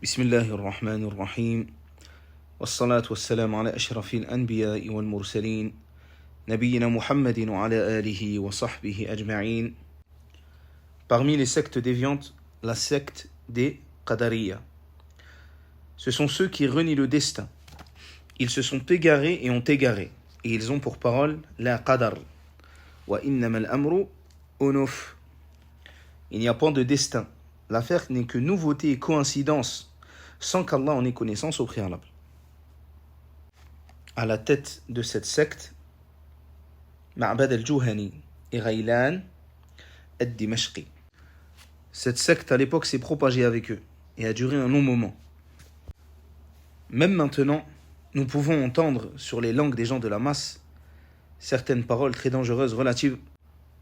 بسم الله الرحمن الرحيم والصلاة والسلام على أشرف الأنبياء والمرسلين نبينا محمد وعلى آله وصحبه أجمعين. Parmi les sectes déviantes, la secte des Qadariya. Ce sont ceux qui renient le destin. Ils se sont égarés et ont égaré. Et ils ont pour parole la qadar. Wa innama al-amru unuf. Il n'y a point de destin. L'affaire n'est que nouveauté et coïncidence, sans qu'Allah en ait connaissance au préalable. À la tête de cette secte, Ma'bad al-Juhani et Ghaylan al-Dimashqi. Cette secte à l'époque s'est propagée avec eux et a duré un long moment. Même maintenant, nous pouvons entendre sur les langues des gens de la masse certaines paroles très dangereuses relatives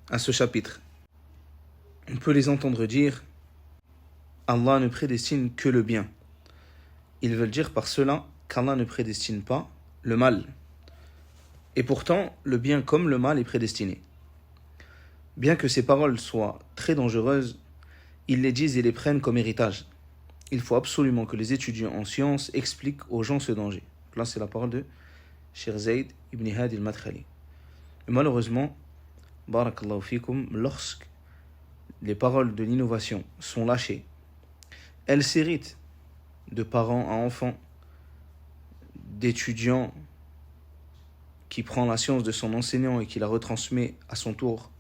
à ce chapitre. On peut les entendre dire « Allah ne prédestine que le bien ». Ils veulent dire par cela qu'Allah ne prédestine pas le mal. Et pourtant, le bien comme le mal est prédestiné. Bien que ces paroles soient très dangereuses, ils les disent et les prennent comme héritage. Il faut absolument que les étudiants en sciences expliquent aux gens ce danger. Là, c'est la parole de Cheikh Zayd ibn Hadi al-Madkhali. Malheureusement, barakallahu fikum, lorsque les paroles de l'innovation sont lâchées, elles s'héritent de parents à enfants, d'étudiants qui prend la science de son enseignant et qui la retransmet à son tour.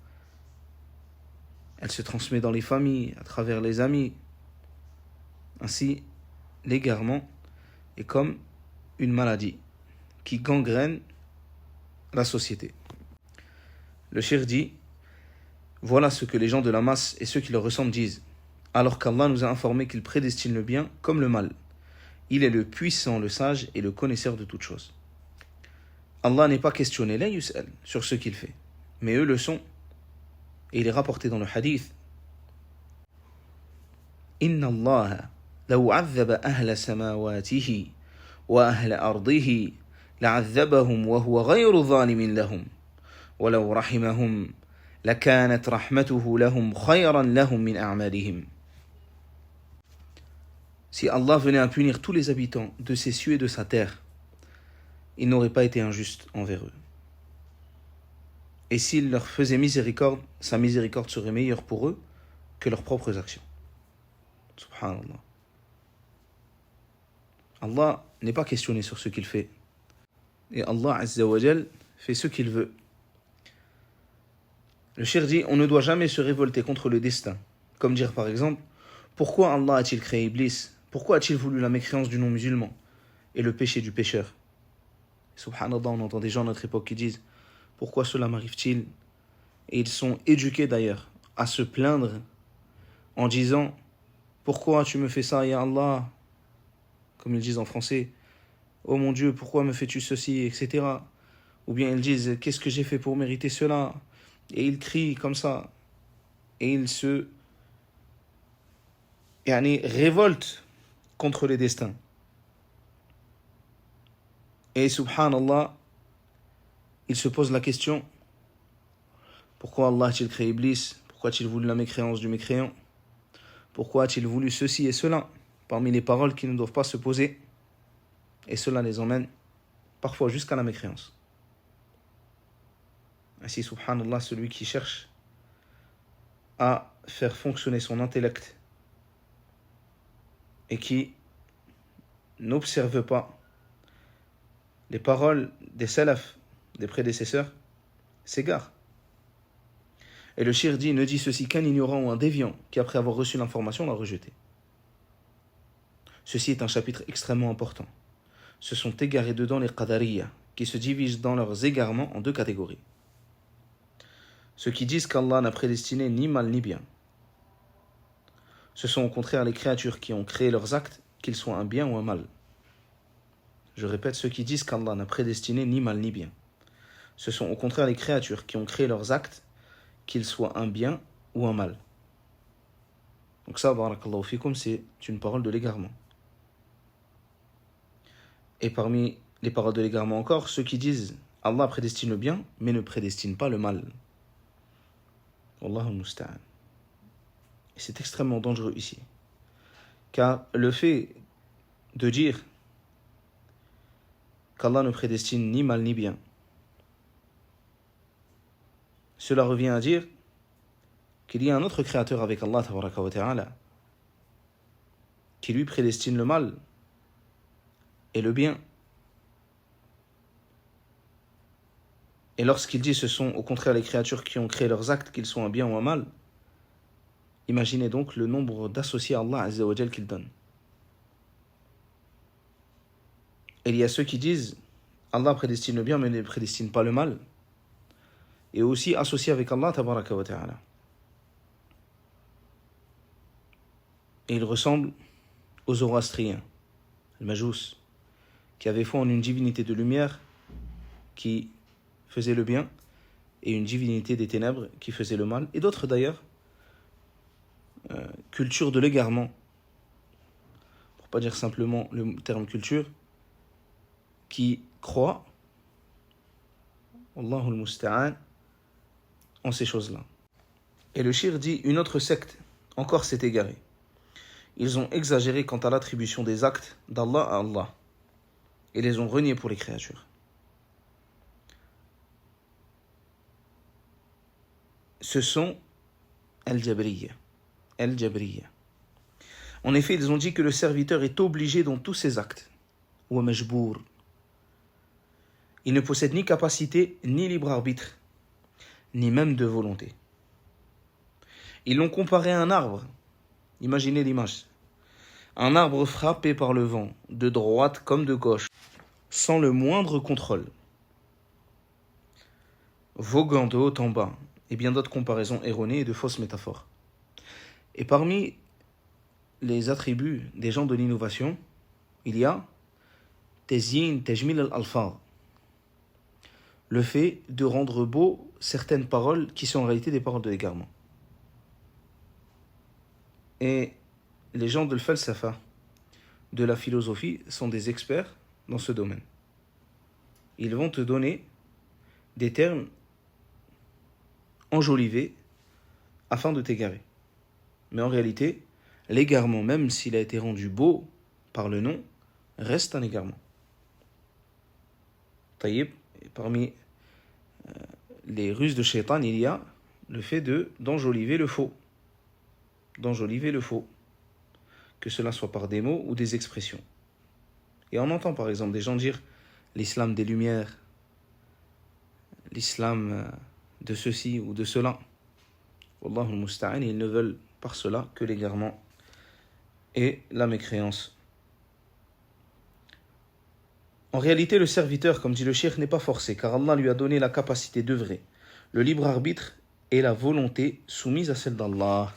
Elle se transmet dans les familles, à travers les amis. Ainsi, l'égarement est comme une maladie qui gangrène la société. Le cheikh dit, voilà ce que les gens de la masse et ceux qui leur ressemblent disent, alors qu'Allah nous a informé qu'il prédestine le bien comme le mal. Il est le puissant, le sage et le connaisseur de toutes choses. Allah n'est pas questionné, la yus'al, sur ce qu'il fait, mais eux le sont. Et il est rapporté dans le hadith, Inna Allah law 'azzaba ahla samawatihi wa ahla ardihi la'azzabahum wa huwa ghayru zalimin lahum wa law rahimahum lakanat rahmatuhu lahum khayran lahum min a'malihim. Si Allah venait à punir tous les habitants de ses cieux et de sa terre, il n'aurait pas été injuste envers eux. Et s'il leur faisait miséricorde, sa miséricorde serait meilleure pour eux que leurs propres actions. Subhanallah. Allah n'est pas questionné sur ce qu'il fait. Et Allah Azza wa Jal fait ce qu'il veut. Le cheikh dit, on ne doit jamais se révolter contre le destin. Comme dire par exemple, pourquoi Allah a-t-il créé Iblis? Pourquoi a-t-il voulu la mécréance du non-musulman et le péché du pécheur? Subhanallah, on entend des gens à notre époque qui disent pourquoi cela m'arrive-t-il? Et ils sont éduqués d'ailleurs à se plaindre en disant pourquoi tu me fais ça, ya Allah? Comme ils disent en français, oh mon Dieu, pourquoi me fais-tu ceci, etc. Ou bien ils disent qu'est-ce que j'ai fait pour mériter cela? Et ils crient comme ça et ils se révoltent contre les destins. Et subhanallah, il se pose la question, pourquoi Allah a-t-il créé Iblis? Pourquoi a-t-il voulu la mécréance du mécréant? Pourquoi a-t-il voulu ceci et cela? Parmi les paroles qui ne doivent pas se poser. Et cela les emmène parfois jusqu'à la mécréance. Ainsi, subhanallah, celui qui cherche à faire fonctionner son intellect et qui n'observe pas les paroles des salaf, des prédécesseurs, s'égare. Et le shir dit, ne dit ceci qu'un ignorant ou un déviant qui, après avoir reçu l'information, l'a rejeté. Ceci est un chapitre extrêmement important. Se sont égarés dedans les Qadariya, qui se divisent dans leurs égarements en deux catégories. Ceux qui disent qu'Allah n'a prédestiné ni mal ni bien. Ce sont au contraire les créatures qui ont créé leurs actes, qu'ils soient un bien ou un mal. Je répète, ceux qui disent qu'Allah n'a prédestiné ni mal ni bien. Ce sont au contraire les créatures qui ont créé leurs actes, qu'ils soient un bien ou un mal. Donc ça, barakallahu fikum, c'est une parole de l'égarement. Et parmi les paroles de l'égarement encore, ceux qui disent Allah prédestine le bien, mais ne prédestine pas le mal. Wallahu musta'an. Et c'est extrêmement dangereux ici. Car le fait de dire qu'Allah ne prédestine ni mal ni bien, cela revient à dire qu'il y a un autre créateur avec Allah tabaraka wa ta'ala qui lui prédestine le mal et le bien. Et lorsqu'il dit ce sont au contraire les créatures qui ont créé leurs actes, qu'ils soient un bien ou un mal, imaginez donc le nombre d'associés à Allah Azza wa Jal qu'il donne. Et il y a ceux qui disent Allah prédestine le bien mais ne prédestine pas le mal, et aussi associés avec Allah tabaraka wa ta'ala. Et ils ressemblent aux Zoroastriens, le Majous, qui avaient foi en une divinité de lumière qui faisait le bien et une divinité des ténèbres qui faisait le mal, et d'autres d'ailleurs, culture de l'égarement, pour pas dire simplement le terme culture, qui croient, Allahul Musta'an, en ces choses-là. Et le shir dit, une autre secte encore s'est égarée. Ils ont exagéré quant à l'attribution des actes d'Allah à Allah et les ont reniés pour les créatures. Ce sont Al-Jabriyya. En effet, ils ont dit que le serviteur est obligé dans tous ses actes. Ou majbour. Il ne possède ni capacité, ni libre arbitre, ni même de volonté. Ils l'ont comparé à un arbre. Imaginez l'image. Un arbre frappé par le vent, de droite comme de gauche, sans le moindre contrôle, voguant de haut en bas, et bien d'autres comparaisons erronées et de fausses métaphores. Et parmi les attributs des gens de l'innovation, il y a Tezyin Tajmil al-Alfar, le fait de rendre beau certaines paroles qui sont en réalité des paroles de l'égarement. Et les gens de l'falsafa, de la philosophie, sont des experts dans ce domaine. Ils vont te donner des termes enjolivés afin de t'égarer. Mais en réalité, l'égarement, même s'il a été rendu beau par le nom, reste un égarement. Taïb, parmi les ruses de Shaitan, il y a le fait d'enjoliver le faux. D'enjoliver le faux. Que cela soit par des mots ou des expressions. Et on entend par exemple des gens dire l'islam des lumières, l'islam de ceci ou de cela. Wallahu musta'an, ils ne veulent par cela que l'égarement et la mécréance. En réalité, le serviteur, comme dit le cheikh, n'est pas forcé, car Allah lui a donné la capacité d'œuvrer, le libre arbitre et la volonté soumise à celle d'Allah.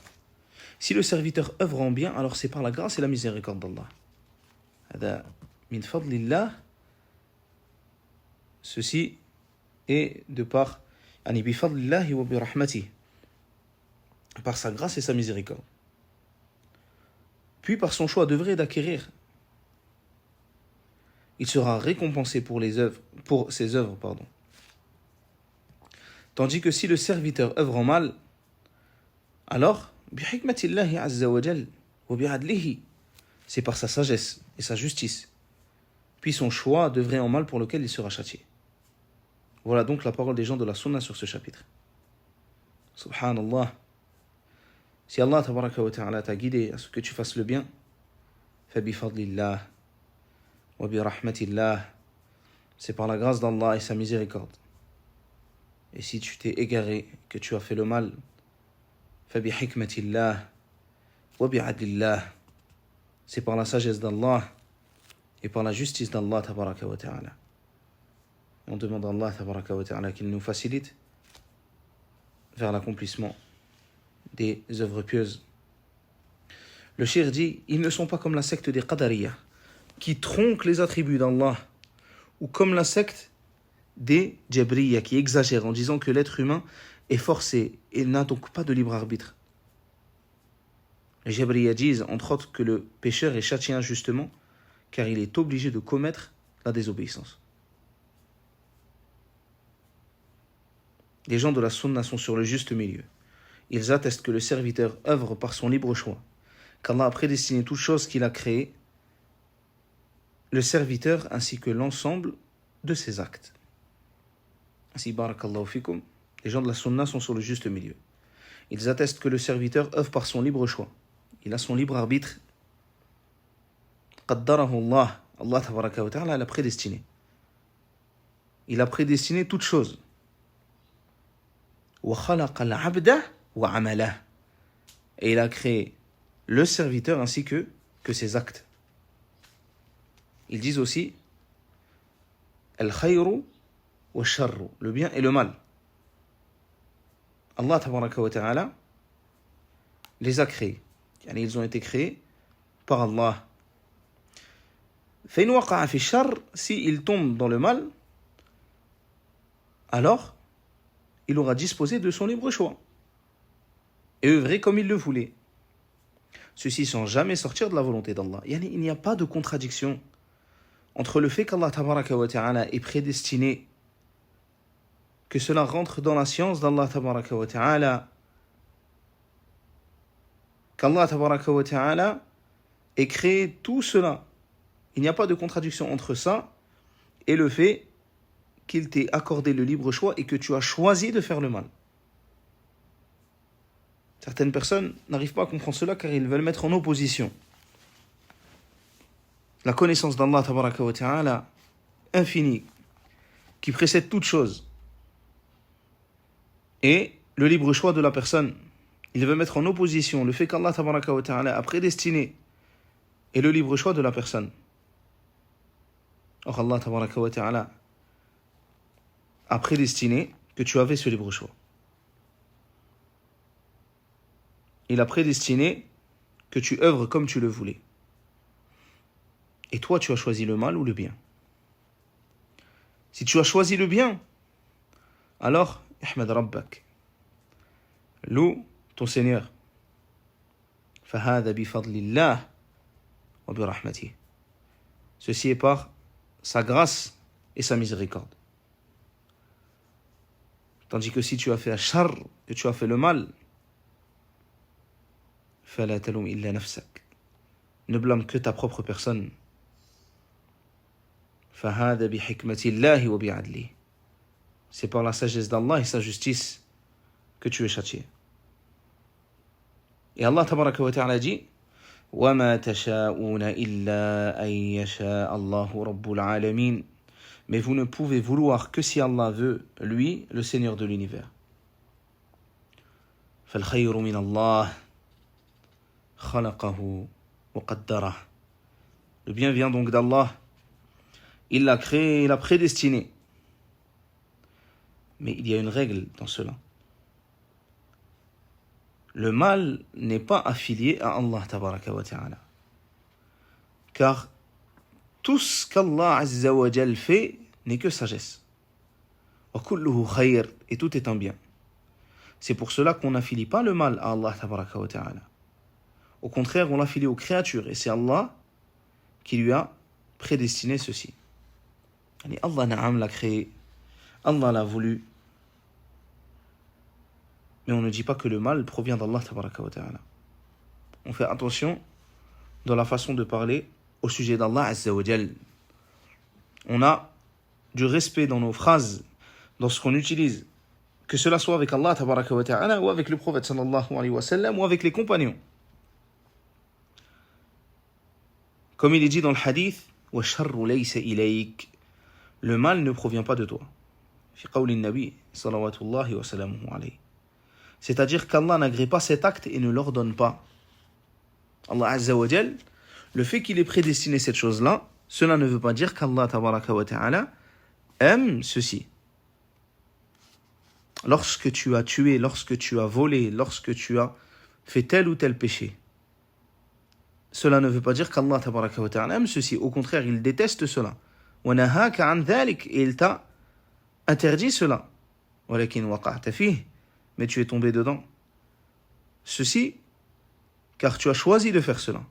Si le serviteur œuvre en bien, alors c'est par la grâce et la miséricorde d'Allah. Hada min fadlillah. Ceci est de par bi fadlillahi wa bi rahmatihi, par sa grâce et sa miséricorde. Puis par son choix d'œuvrer et d'acquérir, il sera récompensé pour ses œuvres. Tandis que si le serviteur œuvre en mal, alors c'est par sa sagesse et sa justice, puis son choix d'œuvrer en mal pour lequel il sera châtié. Voilà donc la parole des gens de la Sunna sur ce chapitre. Subhanallah. Si Allah tabaraka wa ta'ala t'a guidé à ce que tu fasses le bien, fabi fadlillah wa bi rahmatillah, c'est par la grâce d'Allah et sa miséricorde. Et si tu t'es égaré, que tu as fait le mal, fabi hikmatillah wa bi adlillah, c'est par la sagesse d'Allah et par la justice d'Allah tabaraka wa ta'ala. On demande à Allah tabaraka wa ta'ala qu'il nous facilite vers l'accomplissement des œuvres pieuses. Le cheikh dit, ils ne sont pas comme la secte des Qadariyah, qui tronquent les attributs d'Allah, ou comme la secte des Jabriyah, qui exagèrent en disant que l'être humain est forcé et n'a donc pas de libre arbitre. Les Jabriyah disent, entre autres, que le pécheur est châtié injustement, car il est obligé de commettre la désobéissance. Les gens de la Sunna sont sur le juste milieu. Ils attestent que le serviteur œuvre par son libre choix, qu'Allah a prédestiné toute chose qu'il a créée le serviteur ainsi que l'ensemble de ses actes. Ainsi, barakallahu fikum, les gens de la sunna sont sur le juste milieu. Ils attestent que le serviteur œuvre par son libre choix. Il a son libre arbitre. Qaddarahu Allah, Allah tabaraka wa ta'ala l'a prédestiné. Il a prédestiné toute chose. Wa khalaqa al-'abda wa 'amalah. Et il a créé le serviteur ainsi que ses actes. Ils disent aussi al-khayru wa sharru, le bien et le mal. Allah tabaraka wa ta'ala les a créés. Ils ont été créés par Allah. فإن وقع في الشر, si il tombe dans le mal, alors il aura disposé de son libre choix et œuvré comme il le voulait. Ceci sans jamais sortir de la volonté d'Allah. Il n'y a pas de contradiction entre le fait qu'Allah tabaraka wa ta'ala est prédestiné, que cela rentre dans la science d'Allah tabaraka wa ta'ala, qu'Allah tabaraka wa ta'ala ait créé tout cela. Il n'y a pas de contradiction entre ça et le fait qu'il t'ait accordé le libre choix et que tu as choisi de faire le mal. Certaines personnes n'arrivent pas à comprendre cela car ils veulent mettre en opposition la connaissance d'Allah tabaraka wa ta'ala infinie, qui précède toute chose, et le libre choix de la personne. Il veut mettre en opposition le fait qu'Allah tabaraka wa ta'ala a prédestiné et le libre choix de la personne. Or Allah tabaraka wa ta'ala a prédestiné que tu avais ce libre choix. Il a prédestiné que tu œuvres comme tu le voulais. Et toi, tu as choisi le mal ou le bien. Si tu as choisi le bien, alors, ihmad rabbak, loue ton Seigneur. فَهَذَا بِفَضْلِ اللَّهِ وَبِرَحْمَتِهِ. Ceci est par sa grâce et sa miséricorde. Tandis que si tu as fait ashar, que tu as fait le mal, فَلَا تَلُمْ إِلَّا نَفْسَكَ. Ne blâme que ta propre personne. فَهَذَا بِحِكْمَةِ اللَّهِ وَبِعَدْلِهِ. C'est par la sagesse d'Allah et sa justice que tu es châtié. Et Allah tabaraka wa ta'ala dit وَمَا تَشَاءُونَ إِلَّا أَن يَشَاءَ اللَّهُ رَبُّ الْعَالَمِينَ. Mais vous ne pouvez vouloir que si Allah veut, lui, le Seigneur de l'univers. فَالْخَيْرُ مِنَ اللَّهِ خَلَقَهُ وَقَدَّرَهُ. Le bien vient donc d'Allah. Il l'a créé, il l'a prédestiné. Mais il y a une règle dans cela. Le mal n'est pas affilié à Allah tabaraka wa ta'ala. Car tout ce qu'Allah azza wa jal fait n'est que sagesse. Wa kulluhu khayr, et tout est un bien. C'est pour cela qu'on n'affilie pas le mal à Allah tabaraka wa ta'ala. Au contraire, on l'affilie aux créatures, et c'est Allah qui lui a prédestiné ceci. Allah na'am l'a créé, Allah l'a voulu. Mais on ne dit pas que le mal provient d'Allah tabaraka wa ta'ala. On fait attention dans la façon de parler au sujet d'Allah azza wa jal. On a du respect dans nos phrases, dans ce qu'on utilise, que cela soit avec Allah tabaraka wa ta'ala ou avec le prophète sallallahu alayhi wa sallam ou avec les compagnons. Comme il est dit dans le hadith, وَالشَّرُّ لَيْسَ إِلَيْكَ. Le mal ne provient pas de toi. في قول النبي صلوات الله وسلامه عليه. C'est-à-dire qu'Allah n'agrée pas cet acte et ne l'ordonne pas. Allah azza wa jal, le fait qu'il ait prédestiné cette chose-là, cela ne veut pas dire qu'Allah tabaraka wa ta'ala aime ceci. Lorsque tu as tué, lorsque tu as volé, lorsque tu as fait tel ou tel péché, cela ne veut pas dire qu'Allah tabaraka wa ta'ala aime ceci. Au contraire, il déteste cela. وَنَهَاكَ عَنْ ذَلِكَ. Et il t'a interdit cela. وَلَكِنْ وَقَعْتَ فِيهِ. Mais tu es tombé dedans. Ceci, car tu as choisi de faire cela.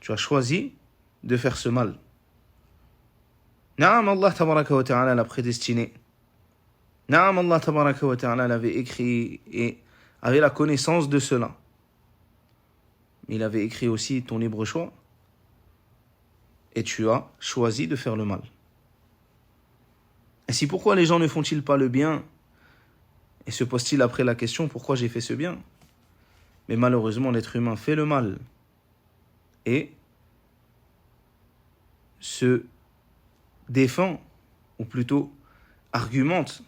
Tu as choisi de faire ce mal. Naam, Allah tabaraka wa ta'ala l'a prédestiné. Naam, Allah tabaraka wa ta'ala l'avait écrit et avait la connaissance de cela. Il avait écrit aussi ton libre choix. et tu as choisi de faire le mal. Ainsi, pourquoi les gens ne font-ils pas le bien et se posent-ils après la question pourquoi j'ai fait ce bien? Mais malheureusement, l'être humain fait le mal et se défend, ou plutôt argumente,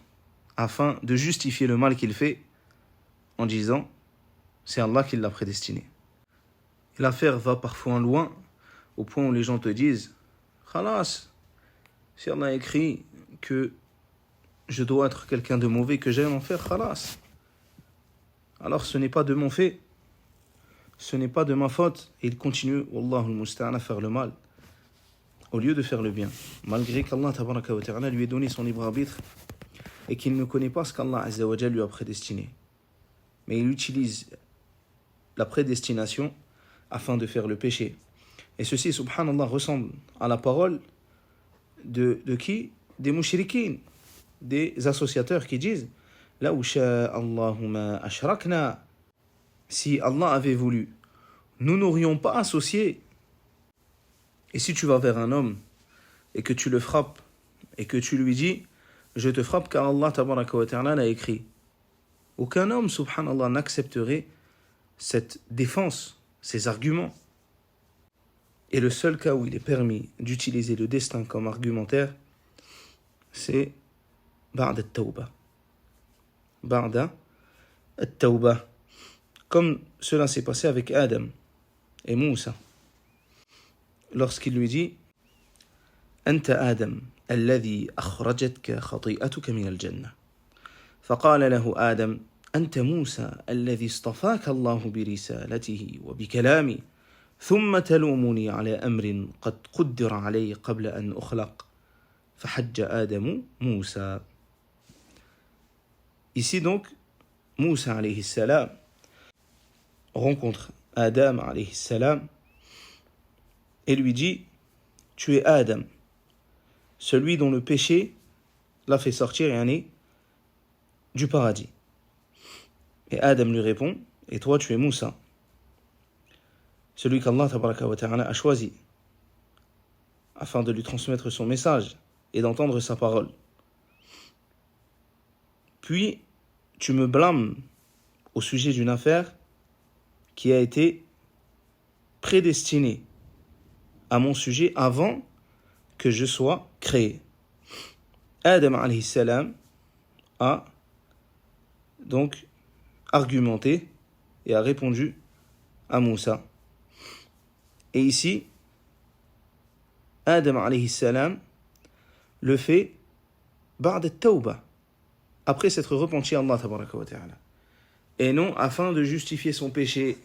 afin de justifier le mal qu'il fait en disant c'est Allah qui l'a prédestiné. Et l'affaire va parfois loin, au point où les gens te disent Khalas, si Allah a écrit que je dois être quelqu'un de mauvais, que j'aime en faire, Khalas. Alors ce n'est pas de mon fait, ce n'est pas de ma faute. Et il continue, Wallahu al-musta'an, à faire le mal, au lieu de faire le bien. Malgré qu'Allah tabaraka wa ta'ala lui ait donné son libre arbitre et qu'il ne connaît pas ce qu'Allah azza wa jalla lui a prédestiné. Mais il utilise la prédestination afin de faire le péché. Et ceci, subhanallah, ressemble à la parole de qui? Des mushrikines, des associateurs qui disent La usha Allahumma ashrakna. Si Allah avait voulu, nous n'aurions pas associé. Et si tu vas vers un homme et que tu le frappes et que tu lui dis je te frappe car Allah tabaraka wa ta'ala l'a écrit, aucun homme, subhanallah, n'accepterait cette défense, ces arguments. Et le seul cas où il est permis d'utiliser le destin comme argumentaire, c'est Ba'da at-tawbah. Ba'da at-tawbah. Comme cela s'est passé avec Adam et Moussa. Lorsqu'il lui dit Anta Adam, alladhi akhrajatka khati'atuka min al-jannah. فقال له آدم أنت موسى الذي اصطفاك الله برسالته وبكلامه ثم تلومني على أمر قد قدر علي قبل أن أخلق فحج آدم موسى. Ici donc, Moussa alayhi salam rencontre Adam alayhi salam et lui dit tu es Adam, celui dont le péché l'a fait sortir du paradis. Et Adam lui répond et toi tu es Moussa, celui qu'Allah tabaraka wa ta'ala a choisi afin de lui transmettre son message et d'entendre sa parole. Puis tu me blâmes au sujet d'une affaire qui a été prédestinée à mon sujet avant que je sois créé. Adam alayhi salam a donc argumenté et a répondu à Moussa. Et ici, Adam alayhi salam le fait ba'da at-tawbah, après s'être repenti à Allah tabaraka wa ta'ala, et non afin de justifier son péché.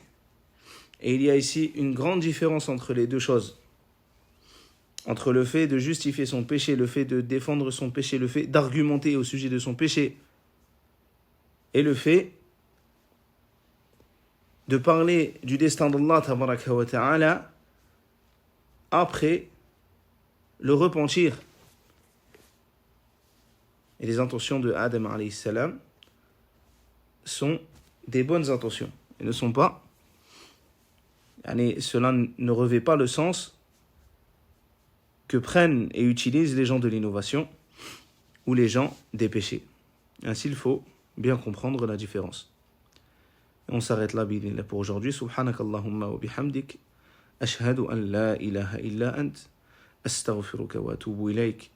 Et il y a ici une grande différence entre les deux choses, entre le fait de justifier son péché, le fait de défendre son péché, le fait d'argumenter au sujet de son péché, et le fait de parler du destin d'Allah tabaraka wa ta'ala après le repentir. Et les intentions de Adam alayhi salam sont des bonnes intentions et ne sont pas, cela ne revêt pas le sens que prennent et utilisent les gens de l'innovation ou les gens des péchés. Ainsi, il faut bien comprendre la différence. Et on s'arrête là pour aujourd'hui. Subhanakallahumma wa bihamdik. Ashhadu an la ilaha illa ant. Astaghfiruka wa atubu ilayk.